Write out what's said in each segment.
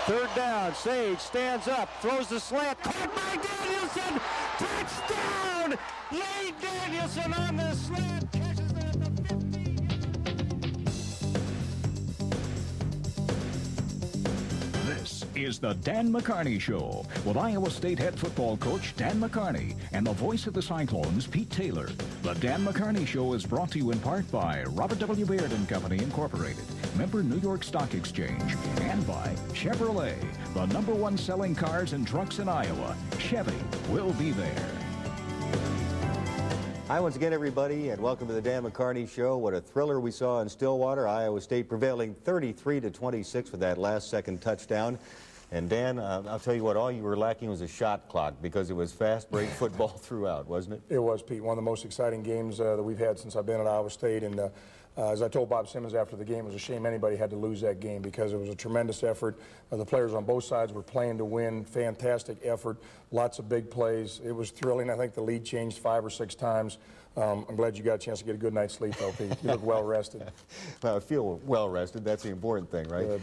Third down, Sage stands up, throws the slant, caught by Danielsen, touchdown! Lane Danielsen on the slant, catches it at the 15. This is the Dan McCarney Show with Iowa State head football coach Dan McCarney and the voice of the Cyclones, Pete Taylor. The Dan McCarney Show is brought to you in part by Robert W. Baird & Company, Incorporated, member New York Stock Exchange, and by Chevrolet, the #1 selling cars and trucks in Iowa. Chevy will be there. Hi once again, everybody, and welcome to the Dan McCarney Show. What a thriller we saw in Stillwater. Iowa State prevailing 33-26 with that last-second touchdown. And Dan, I'll tell you what, all you were lacking was a shot clock because it was fast break football throughout, wasn't it? It was, Pete. One of the most exciting games that we've had since I've been at Iowa State. And as I told Bob Simmons after the game, it was a shame anybody had to lose that game because it was a tremendous effort. The players on both sides were playing to win. Fantastic effort. Lots of big plays. It was thrilling. I think the lead changed 5 or 6 times. I'm glad you got a chance to get a good night's sleep, though, Pete. You look well rested. Well, I feel well rested. That's the important thing, right?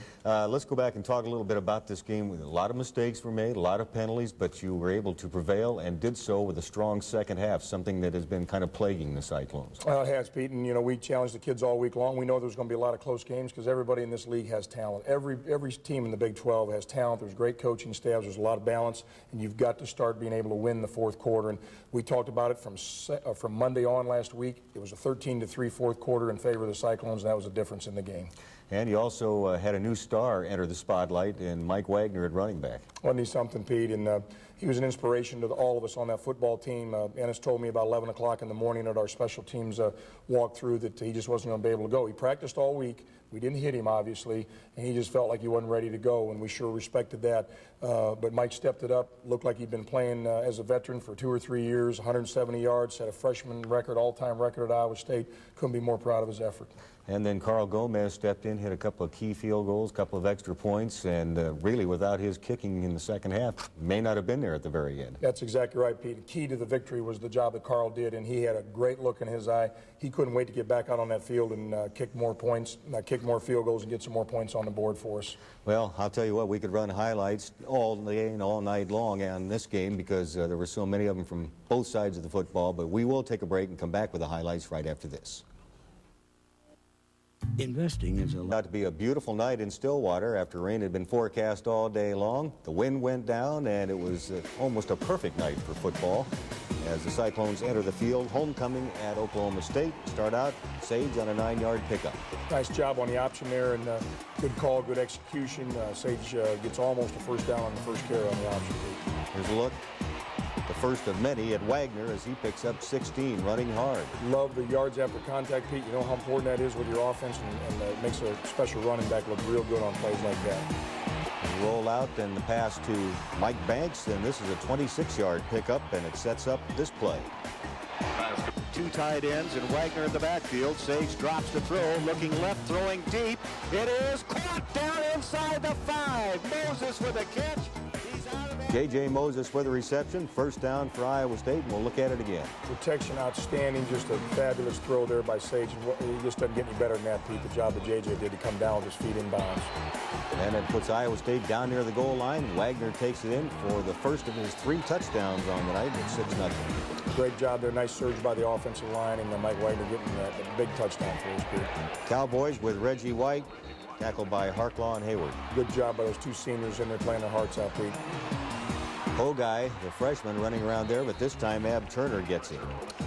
Let's go back and talk a little bit about this game. A lot of mistakes were made, a lot of penalties, but you were able to prevail and did so with a strong second half, something that has been kind of plaguing the Cyclones. Well, it has, Pete, and, you know, we challenged the kids all week long. We know there's going to be a lot of close games because everybody in this league has talent. Every team in the Big 12 has talent. There's great coaching staffs. There's a lot of balance, and you've got to start being able to win the fourth quarter. And we talked about it from Monday on last week. It was a 13-3 fourth quarter in favor of the Cyclones, and that was a difference in the game. And you also had a new star enter the spotlight in Mike Wagner at running back. Wasn't he something, Pete? And he was an inspiration to all of us on that football team. Ennis told me about 11 o'clock in the morning at our special teams walkthrough that he just wasn't going to be able to go. He practiced all week. We didn't hit him, obviously, and he just felt like he wasn't ready to go, and we sure respected that. But Mike stepped it up, looked like he'd been playing as a veteran for 2 or 3 years, 170 yards, set a freshman record, all-time record at Iowa State. Couldn't be more proud of his effort. And then Carl Gomez stepped in, hit a couple of key field goals, a couple of extra points, and really without his kicking in the second half, may not have been there at the very end. That's exactly right, Pete. The key to the victory was the job that Carl did, and he had a great look in his eye. He couldn't wait to get back out on that field and kick more points, kick more field goals, and get some more points on the board for us. Well, I'll tell you what, we could run highlights all day and all night long on this game because there were so many of them from both sides of the football, but we will take a break and come back with the highlights right after this. Investing is about to be a beautiful night in Stillwater after rain had been forecast all day long. The wind went down, and it was almost a perfect night for football as the Cyclones enter the field. Homecoming at Oklahoma State. Start out, Sage on a 9-yard pickup. Nice job on the option there, and good call, good execution. Sage gets almost a first down on the first carry on the option. Here's a look. The first of many at Wagner as he picks up 16, running hard. Love the yards after contact, Pete. You know how important that is with your offense, and it makes a special running back look real good on plays like that. And roll out, and the pass to Mike Banks, and this is a 26-yard pickup, and it sets up this play. 2 tight ends and Wagner in the backfield. Sage drops the throw, looking left, throwing deep. It is caught down inside the 5. Moses with a catch. J.J. Moses with a reception. First down for Iowa State, and we'll look at it again. Protection outstanding. Just a fabulous throw there by Sage. He just doesn't get any better than that, Pete. The job that J.J. did to come down with his feet in bounds. And it puts Iowa State down near the goal line. Wagner takes it in for the first of his 3 touchdowns on the night at 6-0. Great job there. Nice surge by the offensive line, and Mike Wagner getting that big touchdown for his group. Cowboys with Reggie White, tackled by Harklaw and Hayward. Good job by those 2 seniors in there playing their hearts out, Pete. Hogai, the freshman, running around there, but this time Ab Turner gets him.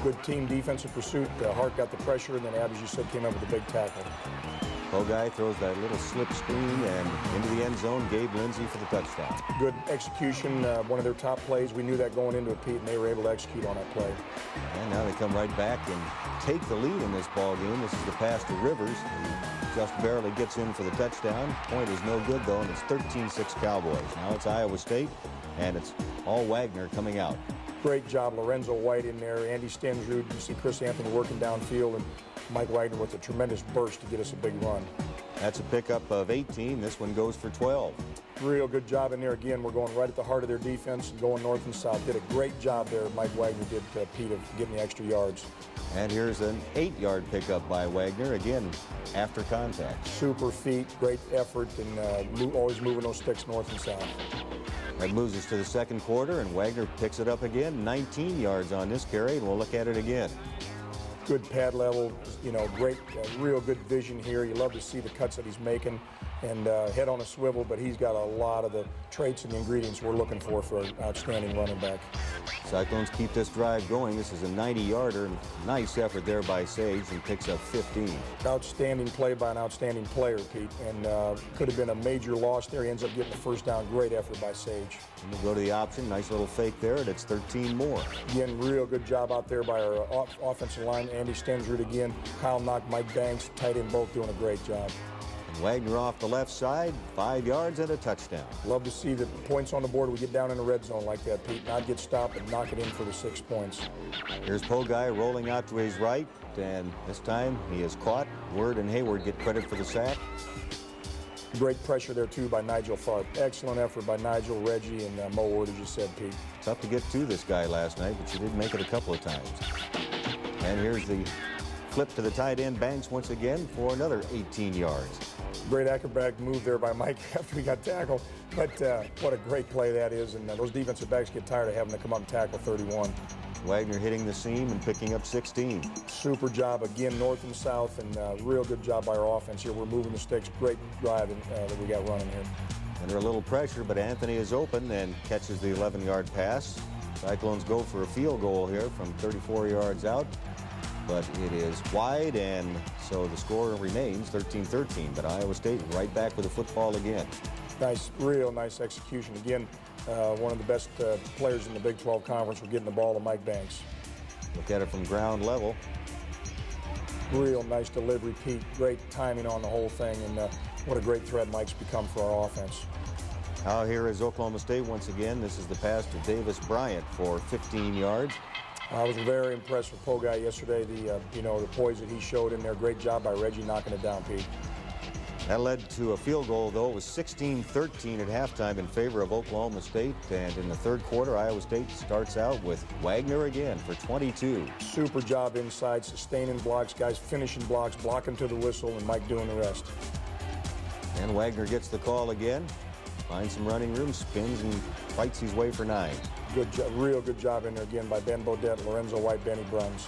Good team defensive pursuit. Hart got the pressure, and then Ab, as you said, came up with a big tackle. Hogai throws that little slip screen and into the end zone. Gabe Lindsey for the touchdown. Good execution, one of their top plays. We knew that going into it, Pete, and they were able to execute on that play. And now they come right back and take the lead in this ball game. This is the pass to Rivers. Just barely gets in for the touchdown. Point is no good, though, and it's 13-6 Cowboys. Now it's Iowa State, and it's all Wagner coming out. Great job, Lorenzo White in there. Andy Stensrud. You see Chris Anthony working downfield, and Mike Wagner with a tremendous burst to get us a big run. That's a pickup of 18. This one goes for 12. Real good job in there. Again, we're going right at the heart of their defense and going north and south. Did a great job there. Mike Wagner did, Pete, of getting the extra yards. And here's an 8-yard pickup by Wagner, again, after contact. Super feet, great effort, and always moving those sticks north and south. That moves us to the second quarter, and Wagner picks it up again. 19 yards on this carry, and we'll look at it again. Good pad level, great, real good vision here. You love to see the cuts that he's making, and head on a swivel, but he's got a lot of the traits and the ingredients we're looking for an outstanding running back. Cyclones keep this drive going. This is a 90-yarder. Nice effort there by Sage, and picks up 15. Outstanding play by an outstanding player, Pete, and could have been a major loss there. He ends up getting the first down. Great effort by Sage. And we'll go to the option. Nice little fake there, and it's 13 more. Again, real good job out there by our offensive line. Andy Stensrud again. Kyle Knock, Mike Banks, tight end, both doing a great job. And Wagner off the left side, 5 yards and a touchdown. Love to see the points on the board. We get down in the red zone like that, Pete. Not get stopped, but knock it in for the 6 points. Here's Poguy rolling out to his right, and this time he is caught. Word and Hayward get credit for the sack. Great pressure there, too, by Nigel Tharp. Excellent effort by Nigel, Reggie, and Mo Ward, as you said, Pete. Tough to get to this guy last night, but you did make it a couple of times. And here's the flip to the tight end, Banks once again for another 18 yards. Great acrobatic move there by Mike after he got tackled. But what a great play that is, and those defensive backs get tired of having to come up and tackle 31. Wagner hitting the seam and picking up 16. Super job again, north and south, and real good job by our offense here. We're moving the sticks. Great drive that we got running here. Under a little pressure, but Anthony is open and catches the 11-yard pass. Cyclones go for a field goal here from 34 yards out, but it is wide, and so the score remains 13-13. But Iowa State right back with the football again. Nice, real nice execution. Again, one of the best players in the Big 12 Conference. We're getting the ball to Mike Banks. Look at it from ground level. Real nice delivery, Pete. Great timing on the whole thing, and what a great threat Mike's become for our offense. Now here is Oklahoma State once again. This is the pass to Davis Bryant for 15 yards. I was very impressed with Poguy yesterday. The poise that he showed in there. Great job by Reggie knocking it down, Pete. That led to a field goal, though. It was 16-13 at halftime in favor of Oklahoma State. And in the third quarter, Iowa State starts out with Wagner again for 22. Super job inside, sustaining blocks, guys finishing blocks, blocking to the whistle, and Mike doing the rest. And Wagner gets the call again. Finds some running room, spins, and fights his way for 9. Good job, real good job in there again by Ben Bodette, Lorenzo White, Benny Bruns.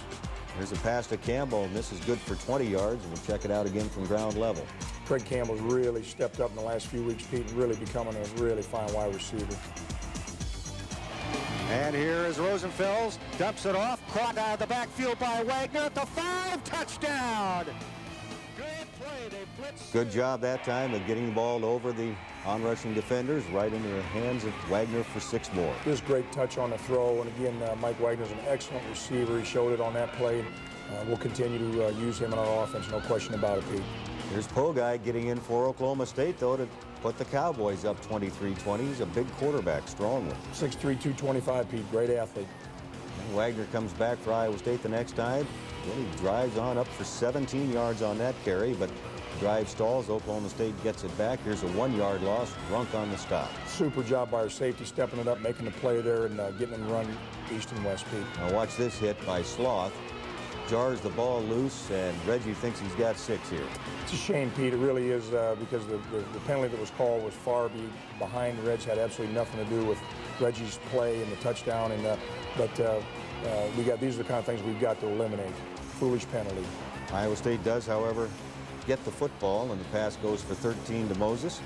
There's a pass to Campbell, and this is good for 20 yards. We'll check it out again from ground level. Craig Campbell's really stepped up in the last few weeks, Pete, and really becoming a really fine wide receiver. And here is Rosenfels, dumps it off, caught out of the backfield by Wagner at the 5, touchdown! Good play, they blitzed. Good job that time of getting the ball over the on-rushing defenders, right into the hands of Wagner for 6 more. Just great touch on the throw, and again, Mike Wagner's an excellent receiver. He showed it on that play. We'll continue to use him in our offense, no question about it, Pete. Here's Poguy getting in for Oklahoma State, though, to put the Cowboys up 23-20. He's a big quarterback, strong one. 6'3", 225, Pete, great athlete. And Wagner comes back for Iowa State the next time. Then he drives on up for 17 yards on that carry, but drive stalls. Oklahoma State gets it back. Here's a 1-yard loss. Runk on the stop. Super job by our safety, stepping it up, making the play there, and getting them run east and west, Pete. Now watch this hit by Sloth. Jars the ball loose, and Reggie thinks he's got 6 here. It's a shame, Pete. It really is, because the penalty that was called was far behind. The Reds had absolutely nothing to do with Reggie's play and the touchdown. And these are the kind of things we've got to eliminate. Foolish penalty. Iowa State does, however, get the football, and the pass goes for 13 to Moses.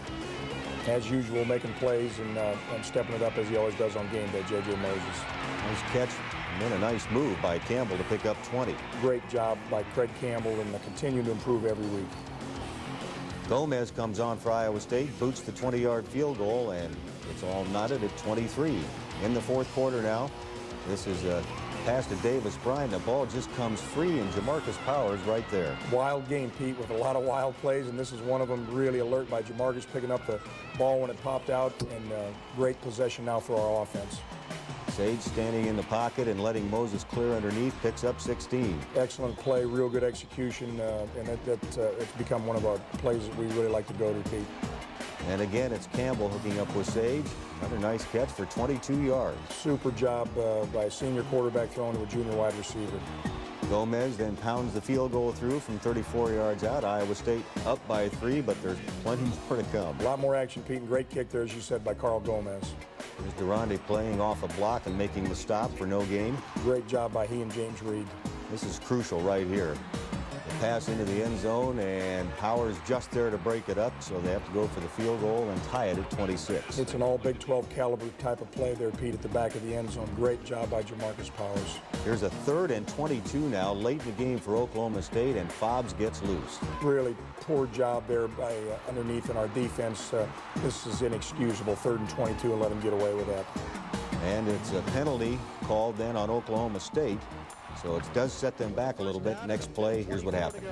As usual, making plays and stepping it up as he always does on game day, J.J. Moses. Nice catch, and then a nice move by Campbell to pick up 20. Great job by Craig Campbell, and continue to improve every week. Gomez comes on for Iowa State, boots the 20-yard field goal, and it's all knotted at 23. In the fourth quarter now, this is a pass to Davis Bryant. The ball just comes free, and Jamarcus Powers right there. Wild game, Pete, with a lot of wild plays, and this is one of them. Really alert by Jamarcus, picking up the ball when it popped out, and great possession now for our offense. Sage standing in the pocket and letting Moses clear underneath, picks up 16. Excellent play, real good execution, and it's become one of our plays that we really like to go to, Pete. And again, it's Campbell hooking up with Sage. Another nice catch for 22 yards. Super job by a senior quarterback throwing to a junior wide receiver. Gomez then pounds the field goal through from 34 yards out. Iowa State up by 3, but there's plenty more to come. A lot more action, Pete, and great kick there, as you said, by Carl Gomez. There's Durante playing off a block and making the stop for no gain. Great job by he and James Reed. This is crucial right here. The pass into the end zone, and Powers just there to break it up, so they have to go for the field goal and tie it at 26. It's an all Big 12 caliber type of play there, Pete, at the back of the end zone. Great job by Jamarcus Powers. Here's a 3rd and 22 now, late in the game for Oklahoma State, and Fobbs gets loose. Really poor job there by underneath in our defense. This is inexcusable. 3rd and 22, and let him get away with that. And it's a penalty called then on Oklahoma State. So it does set them back a little bit. Next play, here's what happened.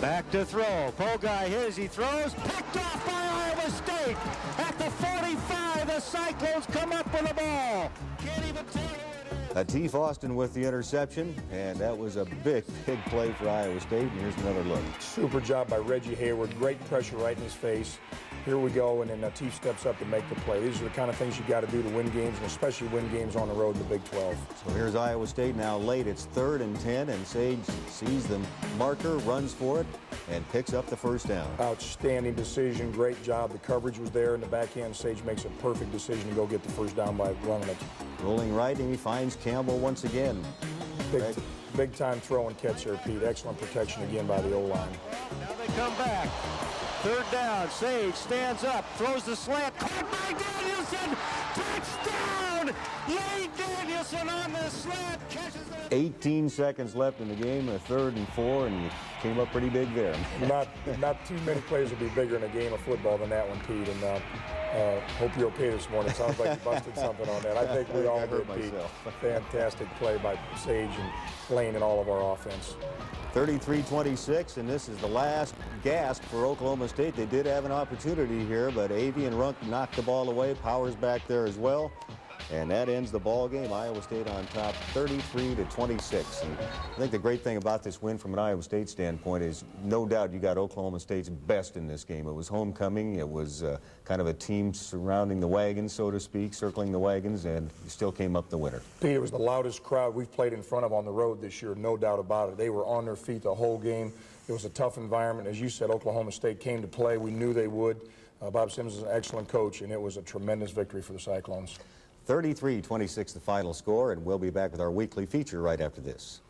Back to throw. Pogai his, he throws. Picked off by Iowa State. At the 45, the Cyclones come up with the ball. Can't even tell who it is. Atif Austin with the interception, and that was a big play for Iowa State. And here's another look. Super job by Reggie Hayward. Great pressure right in his face. Here we go, and then Atif steps up to make the play. These are the kind of things you got to do to win games, and especially win games on the road in the Big 12. So here's Iowa State now late. It's 3rd and 10, and Sage sees the marker, runs for it, and picks up the first down. Outstanding decision. Great job. The coverage was there in the backhand. Sage makes a perfect decision to go get the first down by running it. Rolling right, and he finds Campbell once again. Big time throw and catch there, Pete. Excellent protection again by the O-line. Now they come back. 3rd down. Sage stands up, throws the slant. Caught by Danielsen. Touchdown! Lane Danielsen on the slant. Catches it. 18 seconds left in the game, a 3rd and 4, and you came up pretty big there. Not too many plays will be bigger in a game of football than that one, Pete. And hope you're okay this morning. Sounds like you busted something on that. I think we all did, Pete. Fantastic play by Sage and Lane and all of our offense. 33-26, and this is the last gasp for Oklahoma State. They did have an opportunity here, but Avey and Runk knocked the ball away. Powers back there as well. And that ends the ball game. Iowa State on top, 33-26. And I think the great thing about this win from an Iowa State standpoint is no doubt you got Oklahoma State's best in this game. It was homecoming. It was kind of a team surrounding the wagons, so to speak, circling the wagons, and you still came up the winner. Pete, it was the loudest crowd we've played in front of on the road this year, no doubt about it. They were on their feet the whole game. It was a tough environment. As you said, Oklahoma State came to play. We knew they would. Bob Sims is an excellent coach, and it was a tremendous victory for the Cyclones. 33-26 the final score, and we'll be back with our weekly feature right after this.